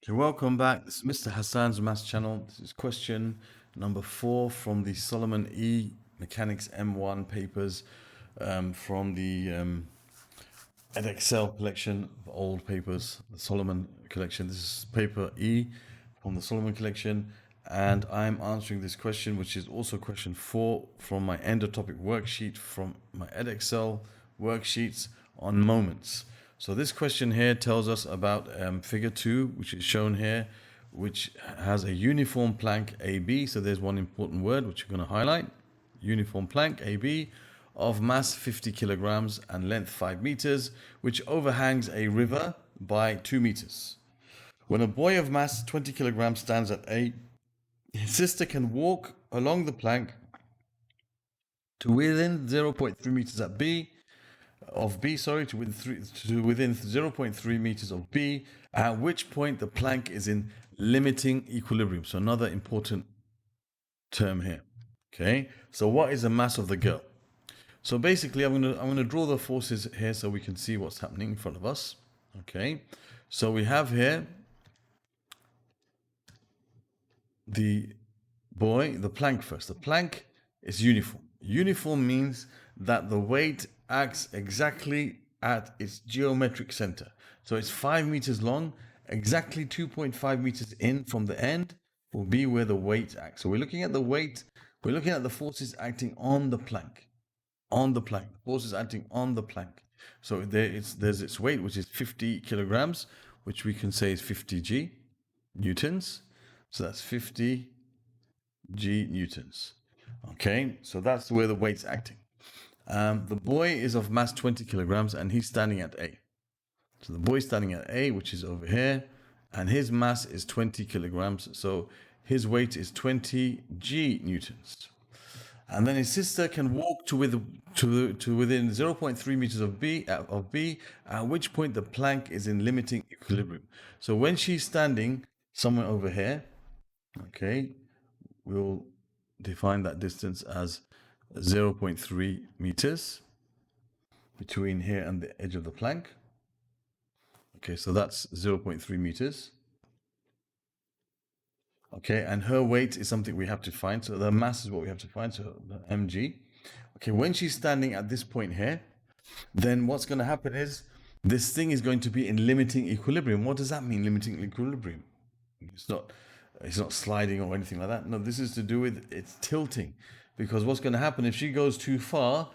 So welcome back. This is Mr. Hassan's Maths channel. This is question number 4 from the Solomon E Mechanics M1 papers from the EdXL collection of old papers, the Solomon collection. This is paper E from the Solomon collection, and I'm answering this question, which is also question 4 from my end of topic worksheet from my EdXL worksheets on moments. So this question here tells us about figure 2, which is shown here, which has a uniform plank AB. So there's one important word which you're going to highlight. Uniform plank AB of mass 50 kilograms and length 5 meters, which overhangs a river by 2 meters. When a boy of mass 20 kilograms stands at A, his sister can walk along the plank to within 0.3 meters at B, to within 0.3 meters of B, at which point the plank is in limiting equilibrium. So another important term here. Okay, so what is the mass of the girl? So basically, I'm gonna draw the forces here so we can see what's happening in front of us. Okay, so we have here the boy, the plank first. The plank is uniform. Uniform means that the weight acts exactly at its geometric center. So it's 5 meters long, exactly 2.5 meters in from the end will be where the weight acts. So we're looking at the weight, we're looking at the forces acting on the plank. On the plank. Forces acting on the plank. So there's its weight, which is 50 kilograms, which we can say is 50 G newtons. So that's 50 G newtons. Okay, so that's where the weight's acting. The boy is of mass 20 kilograms and he's standing at A. So the boy's standing at A, which is over here, and his mass is 20 kilograms. So his weight is 20 G newtons. And then his sister can walk to within 0.3 meters of B, at which point the plank is in limiting equilibrium. So when she's standing somewhere over here, okay, we'll define that distance as 0.3 meters between here and the edge of the plank. Okay, so that's 0.3 meters. Okay, and her weight is something we have to find. So the mass is what we have to find, so the mg. Okay, when she's standing at this point here, then what's going to happen is this thing is going to be in limiting equilibrium. What does that mean, limiting equilibrium? It's not sliding or anything like that. No, this is to do with it's tilting. Because what's going to happen if she goes too far,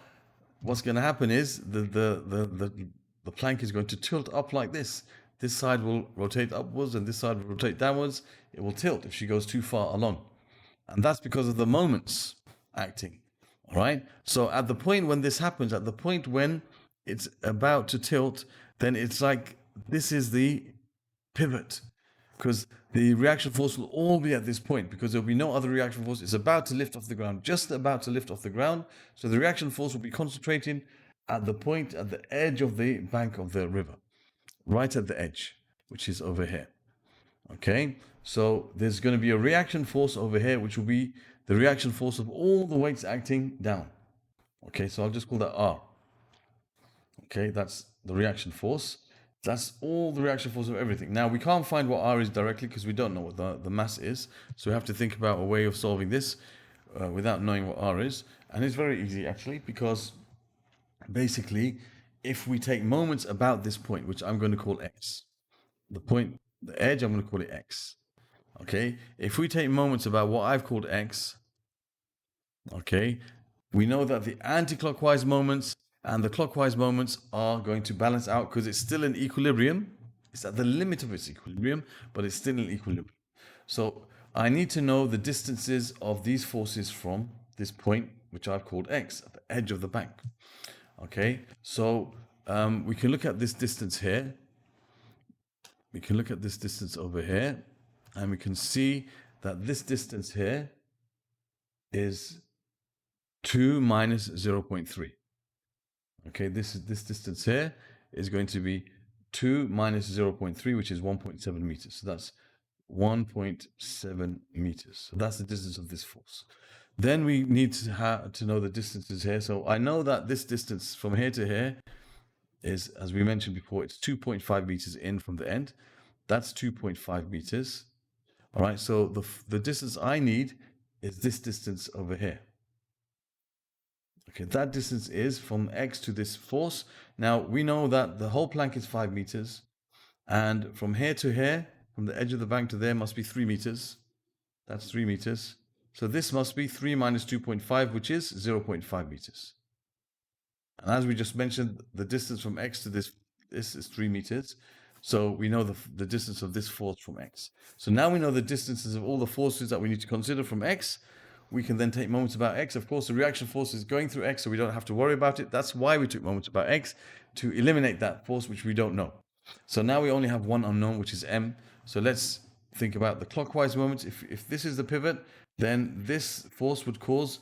what's going to happen is the plank is going to tilt up like this. This side will rotate upwards and this side will rotate downwards. It will tilt if she goes too far along. And that's because of the moments acting. All right. So at the point when this happens, at the point when it's about to tilt, then it's like this is the pivot, because the reaction force will all be at this point because there will be no other reaction force. It's about to lift off the ground, just about to lift off the ground. So the reaction force will be concentrating at the point, at the edge of the bank of the river, right at the edge, which is over here. Okay, so there's going to be a reaction force over here, which will be the reaction force of all the weights acting down. Okay, so I'll just call that R. Okay, that's the reaction force. That's all the reaction force of everything. Now, we can't find what R is directly because we don't know what the mass is. So we have to think about a way of solving this without knowing what R is. And it's very easy, actually, because basically, if we take moments about this point, which I'm going to call X, the point, the edge, I'm going to call it X. Okay, if we take moments about what I've called X, okay, we know that the anti-clockwise moments and the clockwise moments are going to balance out because it's still in equilibrium. It's at the limit of its equilibrium, but it's still in equilibrium. So I need to know the distances of these forces from this point, which I've called X, at the edge of the bank. Okay, so we can look at this distance here. We can look at this distance over here, and we can see that this distance here is 2 minus 0.3. Okay, this distance here is going to be 2 minus 0.3, which is 1.7 meters. So that's 1.7 meters. So that's the distance of this force. Then we need to know the distances here. So I know that this distance from here to here is, as we mentioned before, it's 2.5 meters in from the end. That's 2.5 meters. All right, so the distance I need is this distance over here. Okay, that distance is from X to this force. Now, we know that the whole plank is 5 meters. And from here to here, from the edge of the bank to there, must be 3 meters. That's 3 meters. So this must be 3 minus 2.5, which is 0.5 meters. And as we just mentioned, the distance from X to this is 3 meters. So we know the distance of this force from X. So now we know the distances of all the forces that we need to consider from X. We can then take moments about X. Of course, the reaction force is going through X, so we don't have to worry about it. That's why we took moments about X, to eliminate that force which we don't know. So now we only have one unknown, which is M. So let's think about the clockwise moments. If this is the pivot, then this force would cause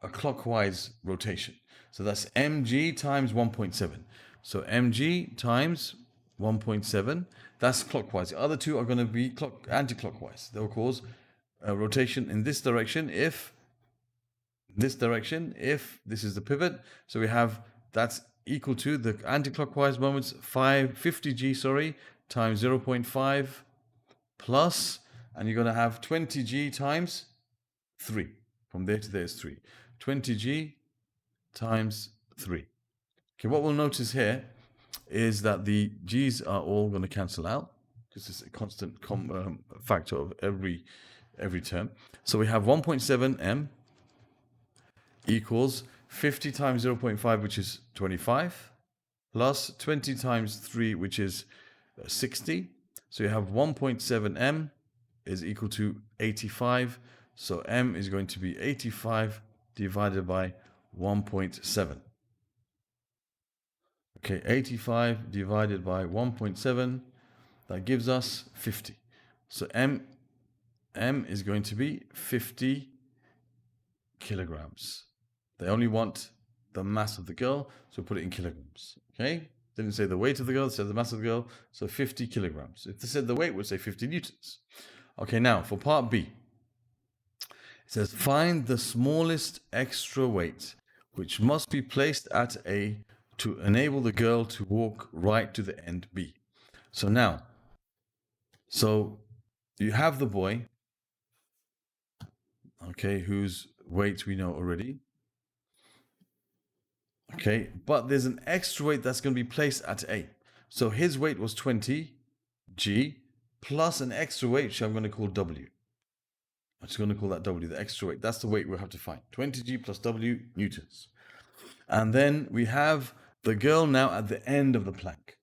a clockwise rotation. So that's mg times 1.7. So mg times 1.7, that's clockwise. The other two are going to be anti-clockwise. They'll cause a rotation in this direction if this is the pivot. So we have that's equal to the anti-clockwise moments 50g times 0.5 plus, and you're going to have 20g times 3. From there to there is 3. 20g times 3. Okay, what we'll notice here is that the g's are all going to cancel out because it's a constant factor of every term. So we have 1.7 m equals 50 times 0.5, which is 25, plus 20 times 3, which is 60. So you have 1.7 m is equal to 85. So m is going to be 85 divided by 1.7. Okay, 85 divided by 1.7, that gives us 50. So m is going to be 50 kilograms. They only want the mass of the girl, so put it in kilograms. Okay? Didn't say the weight of the girl, it said the mass of the girl, so 50 kilograms. If they said the weight, we'd say 50 newtons. Okay, now for part B. It says, find the smallest extra weight which must be placed at A to enable the girl to walk right to the end B. So now, you have the boy, okay, whose weight we know already. Okay, but there's an extra weight that's going to be placed at A. So his weight was 20 G plus an extra weight, which I'm going to call W. I'm just going to call that W, the extra weight. That's the weight we'll have to find. 20G plus W newtons. And then we have the girl now at the end of the plank.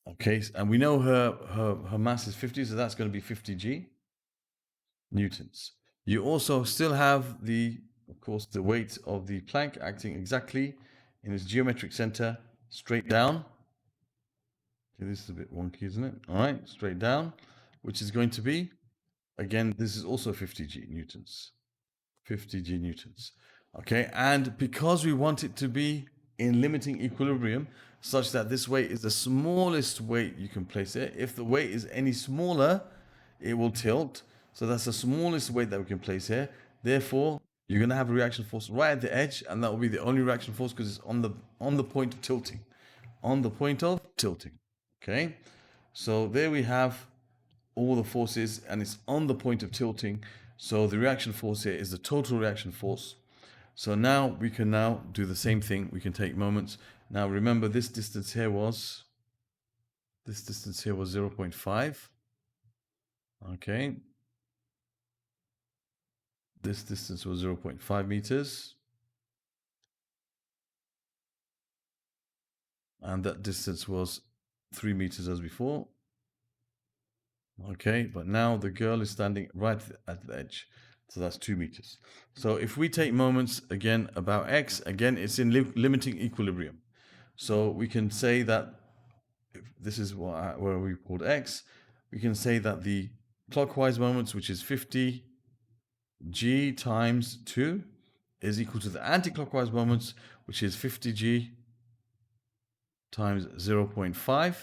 Okay, and we know her mass is 50, so that's going to be 50G newtons. You also still have of course, the weight of the plank acting exactly in its geometric center, straight down. Okay, this is a bit wonky, isn't it? All right, straight down, which is going to be, again, this is also 50G newtons. 50G newtons. Okay, and because we want it to be in limiting equilibrium, such that this weight is the smallest weight you can place it. If the weight is any smaller, it will tilt. So that's the smallest weight that we can place here. Therefore, you're going to have a reaction force right at the edge, and that will be the only reaction force because it's on the point of tilting. On the point of tilting. Okay? So there we have all the forces, and it's on the point of tilting. So the reaction force here is the total reaction force. So now we can now do the same thing. We can take moments. Now remember, this distance here was 0.5. Okay. This distance was 0.5 meters. And that distance was 3 meters as before. Okay, but now the girl is standing right at the edge. So that's 2 meters. So if we take moments again about X, again, it's in limiting equilibrium. So we can say that if this is where we called X, we can say that the clockwise moments, which is 50 G times 2, is equal to the anti-clockwise moments, which is 50 G times 0.5.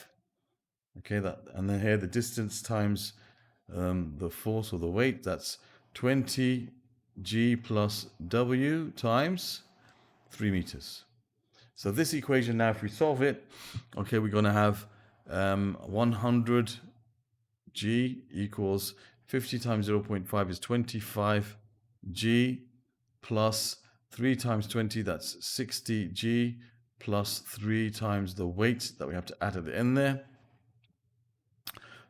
Okay, and then here the distance times the force or the weight, that's 20 G plus W times 3 meters. So this equation now, if we solve it, okay, we're going to have 100 G equals 50 times 0.5 is 25 G plus 3 times 20, that's 60 G plus 3 times the weight that we have to add at the end there.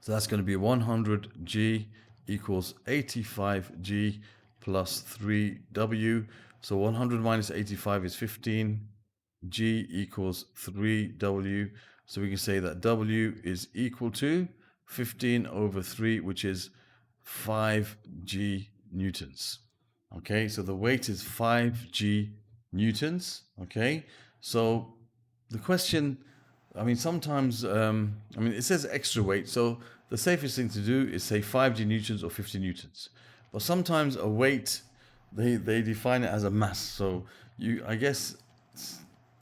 So that's going to be 100 G equals 85 G plus 3 W. So 100 minus 85 is 15. G equals 3 W. So we can say that W is equal to 15 over 3, which is 5 G newtons. Okay, so the weight is 5 G newtons. Okay, so the question, I mean, sometimes, it says extra weight. So the safest thing to do is say 5 G newtons or 50 newtons. But sometimes a weight, they define it as a mass. So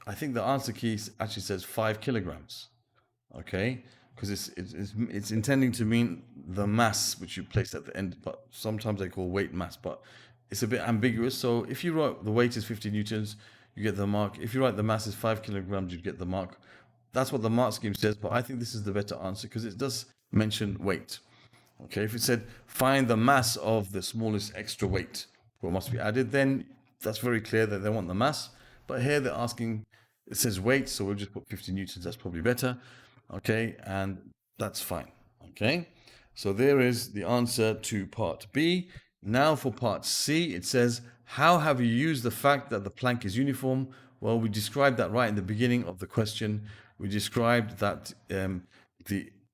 I think the answer key actually says 5 kilograms. Okay, because it's intending to mean the mass which you place at the end, but sometimes they call weight mass, but it's a bit ambiguous. So if you write the weight is 50 newtons, you get the mark. If you write the mass is 5 kilograms, you get the mark. That's what the mark scheme says, but I think this is the better answer because it does mention weight. Okay, if it said find the mass of the smallest extra weight, what must be added, then that's very clear that they want the mass. But here they're asking, it says weight, so we'll just put 50 newtons, that's probably better. Okay, and that's fine. Okay, so there is the answer to part B. Now for part C, it says, how have you used the fact that the plank is uniform? Well, we described that right in the beginning of the question. We described that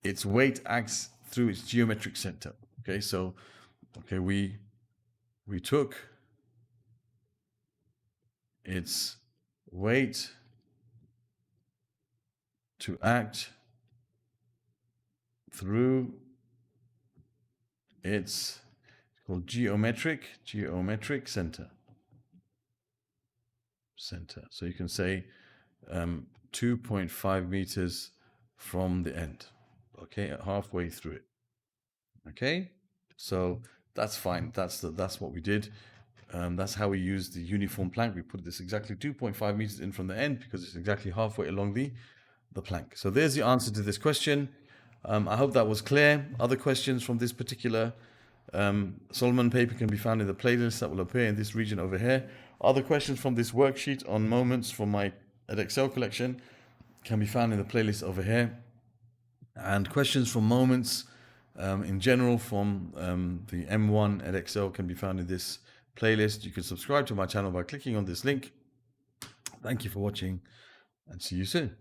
its weight acts through its geometric center. Okay, so we took its weight to act through its called geometric center. So you can say 2.5 meters from the end. Okay, halfway through it. Okay, so that's fine. That's what we did. That's how we use the uniform plank. We put this exactly 2.5 meters in from the end because it's exactly halfway along the plank. So there's the answer to this question. I hope that was clear. Other questions from this particular Solomon paper can be found in the playlist that will appear in this region over here. Other questions from this worksheet on moments from my Edexcel collection can be found in the playlist over here. And questions from moments in general from the M1 Edexcel can be found in this playlist. You can subscribe to my channel by clicking on this link. Thank you for watching and see you soon.